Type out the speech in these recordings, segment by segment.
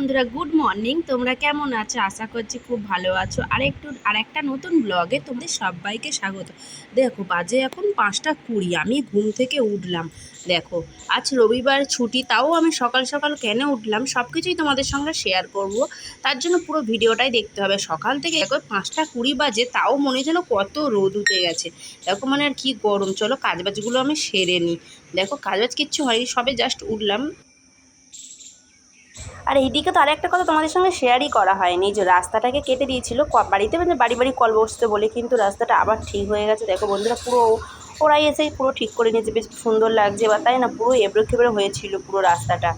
বন্ধুরা, good morning. তোমরা কেমন আছো? আশা করছি খুব ভালো আছো। আর একটা নতুন ব্লগে তোমাদের সবাইকে স্বাগত। দেখো, বাজে এখন 5টা 20। আমি ঘুম থেকে উঠলাম। দেখো, আজ রবিবার ছুটি, তাও আমি সকাল সকাল কেন উঠলাম সব কিছুই তোমাদের সঙ্গে শেয়ার করব। তার জন্য পুরো ভিডিওটাই দেখতে হবে। সকাল থেকে দেখো 5টা 20 বাজে, তাও মনে যেন কত রোদ উঠে গেছে। দেখো মানে আর কি গরম। চলো কাজবাজগুলো আমি সেরে নিই। দেখো কাজবাজ কিচ্ছু হয়নি, সবে জাস্ট উঠলাম। আর এইদিকে তো আরেকটা কথা তোমাদের সঙ্গে শেয়ারই করা হয়নি, যে রাস্তাটাকে কেটে দিয়েছিল বাড়িতে, মানে বাড়ি বাড়ি কল বসতে বলে, কিন্তু রাস্তাটা আবার ঠিক হয়ে গেছে। দেখো বন্ধুরা, পুরো ওরাই এসেই পুরো ঠিক করে নিয়েছে, বেশ সুন্দর লাগছে। বা তাই না, পুরো এবড়ো খেবড়ো হয়েছিল পুরো রাস্তাটা।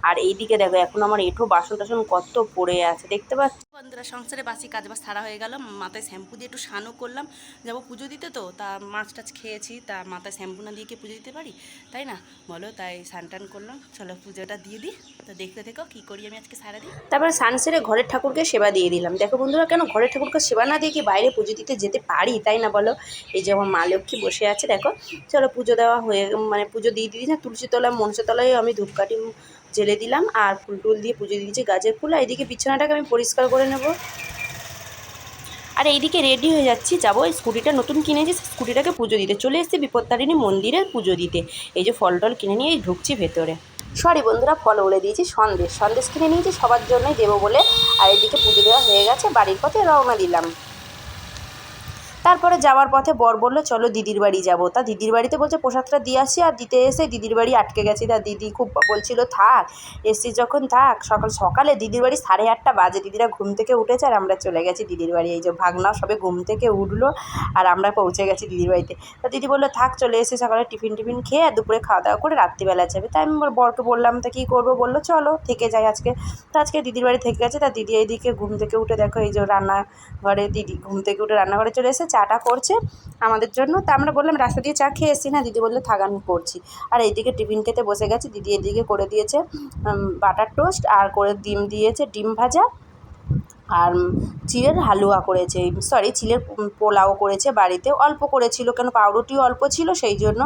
আর এইদিকে দেখো, এখন আমার এঁঠো বাসন টাসন কত পড়ে আছে, দেখতে পাচ্ছ বন্ধুরা। সংসারে বাসি কাজবাজ সারা হয়ে গেল। মাথায় শ্যাম্পু দিয়ে একটু স্নানও করলাম, যাবো পুজো দিতে। তো তা মাছ টাছ খেয়েছি, তা মাথায় শ্যাম্পু না দিয়ে কি পুজো দিতে পারি, তাই না বলো? তাই স্নান টান করলাম। চলো পুজোটা দিয়ে দিই। তো দেখতে থেকো কী করি আমি আজকে সারাদিন। তারপরে স্নান সেরে ঘরের ঠাকুরকে সেবা দিয়ে দিলাম। দেখো বন্ধুরা, কেন ঘরের ঠাকুরকে সেবা না দিয়ে কি বাইরে পুজো দিতে যেতে পারি, তাই না বলো? এই যে আমার মা লক্ষ্মী বসে আছে, দেখো। চলো পুজো দেওয়া হয়ে, মানে পুজো দিয়ে দিই না, তুলসী তলায় মনসা তলায় আমি ধূপকাঠি জেলে দিলাম আর ফুল টুল দিয়ে পুজো দিয়েছি, গাছের ফুল। আর এদিকে বিছানাটাকে আমি পরিষ্কার করে নেব। আর এইদিকে রেডি হয়ে যাচ্ছি, যাবো এই স্কুটিটা নতুন কিনেছি, স্কুটিটাকে পুজো দিতে চলে এসেছি বিপত্তারিণী মন্দিরে পুজো দিতে। এই যে ফল টল কিনে নিয়ে ঢুকছি ভেতরে। সরি বন্ধুরা, ফল বলে দিয়েছি, সন্দেশ কিনে নিয়েছি সবার জন্যই দেবো বলে। আর এদিকে পুজো দেওয়া হয়ে গেছে, বাড়ির পথে রওনা দিলাম। তারপরে যাওয়ার পথে বর বললো চলো দিদির বাড়ি যাবো। তা দিদির বাড়িতে বলছে প্রসাদটা দিয়ে আসি, আর দিতে এসে দিদির বাড়ি আটকে গেছি। তা দিদি খুব বলছিল থাক, এসছি যখন থাক। সকালে দিদির বাড়ি 8:30 বাজে, দিদিরা ঘুম থেকে উঠেছে আর আমরা চলে গেছি দিদির বাড়ি। এই যে ভাগনা সবে ঘুম থেকে উঠলো আর আমরা পৌঁছে গেছি দিদির বাড়িতে। তা দিদি বললো থাক, চলে এসে সকালে টিফিন খেয়ে দুপুরে খাওয়া দাওয়া করে রাত্রিবেলা যাবে। তাই আমি বরকে বললাম তা কী করবো, বললো চলো থেকে যাই আজকে। তো আজকে দিদির বাড়ি থেকে গেছে। তা দিদি এইদিকে ঘুম থেকে উঠে দেখো, এই যে রান্নাঘরে, দিদি ঘুম থেকে উঠে রান্নাঘরে চলে এসে চাটা করছে আমাদের জন্য। তা আমরা বললাম রাস্তা দিয়ে চা খেয়ে এসছি না, দিদি বললো থাক আমি করছি। আর এইদিকে টিফিন খেতে বসে গেছি। দিদি এদিকে করে দিয়েছে বাটার টোস্ট, আর করে ডিম দিয়েছে, ডিম ভাজা, আর চিড়ের হালুয়া করেছে, চিড়ের পোলাও করেছে। বাড়িতে অল্প করেছিল, কেন পাউরুটিও অল্প ছিল, সেই জন্য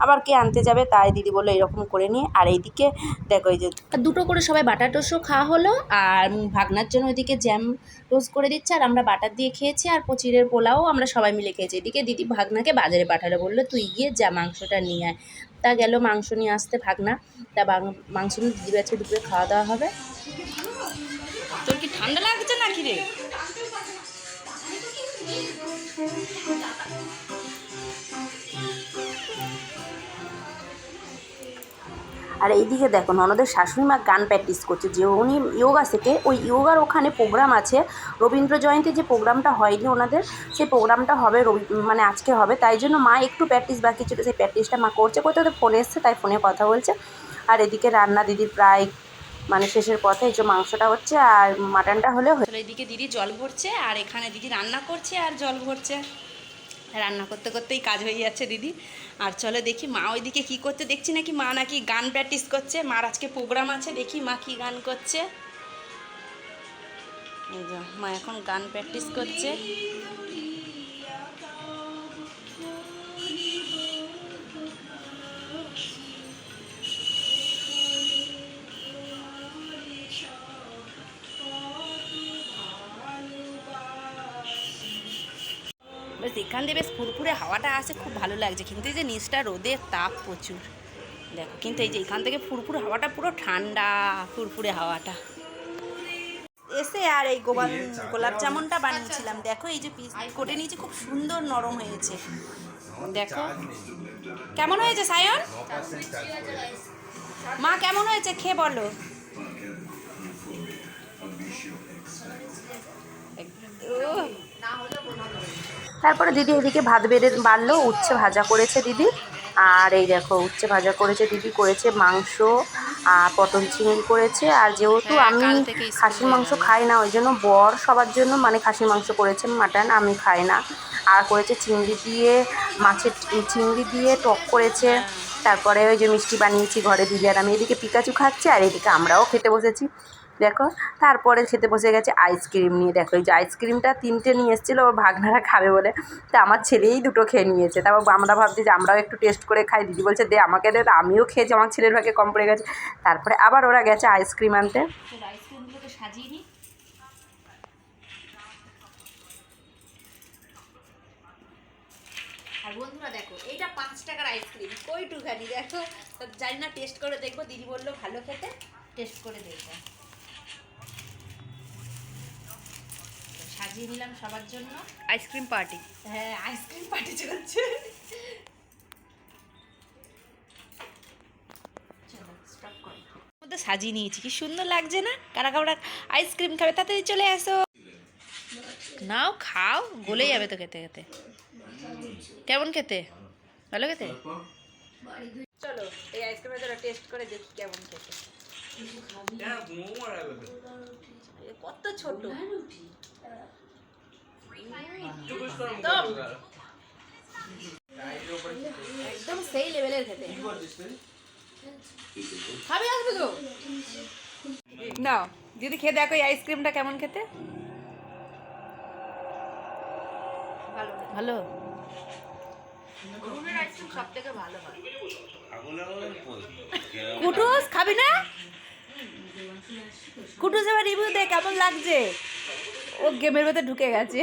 আবার কে আনতে যাবে, তাই দিদি বললো এরকম করে নিয়ে। আর এইদিকে দেখো, এই যে দুটো করে সবাই বাটার টোস্টও খাওয়া হলো, আর ভাগনার জন্য ওইদিকে জ্যাম টোস্ট করে দিচ্ছে, আর আমরা বাটার দিয়ে খেয়েছি। আর চিড়ের পোলাও আমরা সবাই মিলে খেয়েছি। এদিকে দিদি ভাগনাকে বাজারে পাঠালো, বললো তুই গিয়ে যা মাংসটা নিয়ে আয়। তা গেল মাংস নিয়ে আসতে ভাগনা। তা মাংস নিয়ে দিদির আজকে দুপুরে খাওয়া দাওয়া হবে। তোর কি ঠান্ডা লাগছে নাকি রে? আর এইদিকে দেখো, ননদের শাশুড়ি মা গান প্র্যাকটিস করছে, যে উনি ইয়োগা শেখে। ওই ইয়োগার ওখানে প্রোগ্রাম আছে, রবীন্দ্র জয়ন্তী যে প্রোগ্রামটা হয়নি ওনাদের, সেই প্রোগ্রামটা হবে মানে আজকে হবে। তাই জন্য মা একটু প্র্যাকটিস বাকি ছিল, সেই প্র্যাকটিসটা মা করতে ওদের ফোনে এসছে, তাই ফোনে কথা বলছে। আর এদিকে রান্না দিদির প্রায় মানে শেষের পথে। এই যে মাংসটা হচ্ছে আর মাটনটা হলে হয়ে। এদিকে দিদি জল ভরছে, আর এখানে দিদি রান্না করছে আর জল ভরছে। রান্না করতে করতেই কাজ হয়ে যাচ্ছে দিদি। আর চলো দেখি মা ওইদিকে কী করতে, দেখছি নাকি মা নাকি গান প্র্যাকটিস করছে। মার আজকে প্রোগ্রাম আছে, দেখি মা কী গান করছে। এই যে মা এখন গান প্র্যাকটিস করছে। বেশ এখান দিয়ে বেশ ফুরফুরে হাওয়াটা আসে, খুব ভালো লাগছে। কিন্তু এই যে নিচটা রোদের তাপ প্রচুর, দেখো। কিন্তু এই যে এখান থেকে ফুরফুরে হাওয়াটা পুরো ঠান্ডা, ফুরফুরে হাওয়াটা এসে। আর এই গোলাপ জামুনটা বানিয়েছিলাম, দেখো এই যে পিস কোটে নিয়েছি, খুব সুন্দর নরম হয়েছে। দেখো কেমন হয়েছে সায়ন, মা কেমন হয়েছে খেয়ে বলো। তারপরে দিদি এদিকে ভাত বাড়লো, উচ্ছে ভাজা করেছে দিদি। আর এই দেখো উচ্ছে ভাজা করেছে দিদি, করেছে মাংস আর পটল চিংড়ি করেছে। আর যেহেতু আমি খাসির মাংস খাই না, ওই জন্য বর সবার জন্য মানে খাসির মাংস করেছে, মাটন আমি খাই না। আর করেছে চিংড়ি দিয়ে, মাছের চিংড়ি দিয়ে টক করেছে। তারপরে ওই যে মিষ্টি বানিয়েছি ঘরে দিদি আর আমি। এদিকে পিকাচু খাচ্ছে, আর এদিকে আমরাও খেতে বসেছি দেখো। তারপরে খেতে বসে গেছে আইসক্রিম নিয়ে। দেখো এই যে আইসক্রিমটা 3টে নিয়ে এসেছিলো ওর ভাগনারা খাবে বলে, তা আমার ছেলেই 2টো খেয়ে নিয়েছে। তারপর আমরা ভাবছি যে আমরাও একটু টেস্ট করে খাই। দিদি বলছে দে আমাকে দে, আমিও খেয়েছি, আমার ছেলের ভাগে কম পড়ে গেছে। তারপরে আবার ওরা গেছে আইসক্রিম আনতে। আইসক্রিমগুলোকে সাজিয়ে নিই। আর বন্ধুরা দেখো, এইটা 5 টাকার আইসক্রিম, কইটুখানি দেখো। জানি না, টেস্ট করে দেখবো। দিদি বললো ভালো খেতে, টেস্ট করে দেখবো। সাজিয়ে নিলাম সবার জন্য আইসক্রিম পার্টি। হ্যাঁ, আইসক্রিম পার্টি চলছে। চলো স্টপ করি। মধ্যে সাজিয়ে নিয়েছি, কি সুন্দর লাগছে না? কারা কারা আইসক্রিম খাবে তাড়াতাড়ি চলে আসো। নাও খাও, গলে যাবে তো খেতে খেতে। কেমন খেতে? ভালো খেতে? চলো এই আইসক্রিমের জন্য টেস্ট করে দেখি কেমন খেতে। কত ছোট, একদম সেই লেভেলের খেতে। খাবে আসবে তো না? দিদি খেয়ে দেখো এই আইসক্রিমটা কেমন খেতে। ভালো ভালো, আইসক্রিম সব থেকে ভালো হয়। কুটুস খাবি না? কুটুস এবার রিভিউ দে কেমন লাগছে। ও গেমের ভেতরে ঢুকে গেছে।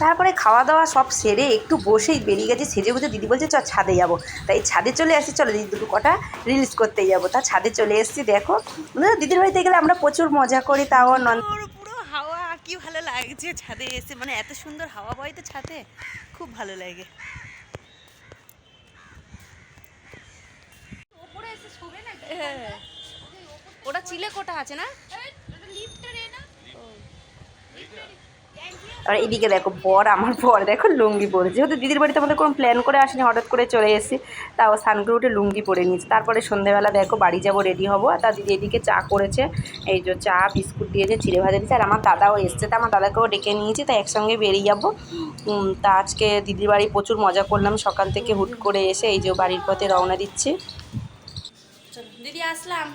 তারপরে খাওয়া দাওয়া সব সেরে একটু বসেই বেরিয়ে গেছে সেজে গুজে। দিদি বলছে চ ছাদে যাবো, তাই ছাদে চলে আসি। চলো দিদি দুটো কটা রিলস করতে যাবো, তা ছাদে চলে এসেছি। দেখো দিদির বাড়িতে গেলে আমরা প্রচুর মজা করি, তাও পুরো হাওয়া কি ভালো লাগছে ছাদে এসে। মানে এত সুন্দর হাওয়া বয় তো ছাদে, খুব ভালো লাগে। হ্যাঁ, ওটা চিলে কোটা আছে না? আর এদিকে দেখো বর, আমার বর দেখো লুঙ্গি পরেছে। যেহেতু দিদির বাড়িতে আমাদের কোনো প্ল্যান করে আসেনি, হঠাৎ করে চলে এসেছি, তাও স্নান করে উঠে লুঙ্গি পরে নিয়েছি। তারপরে সন্ধ্যেবেলা দেখো বাড়ি যাবো, রেডি হবো। আর তার দিদি এদিকে চা করেছে, এই যে চা বিস্কুট দিয়েছে, চিড়ে ভাজা দিয়েছে। আর আমার দাদাও এসছে, তা আমার দাদাকেও ডেকে নিয়েছি, তাই একসঙ্গে বেরিয়ে যাবো। তা আজকে দিদির বাড়ি প্রচুর মজা করলাম সকাল থেকে। হুট করে এসে এই যে বাড়ির পথে রওনা দিচ্ছি। চলো দিদি আসলাম।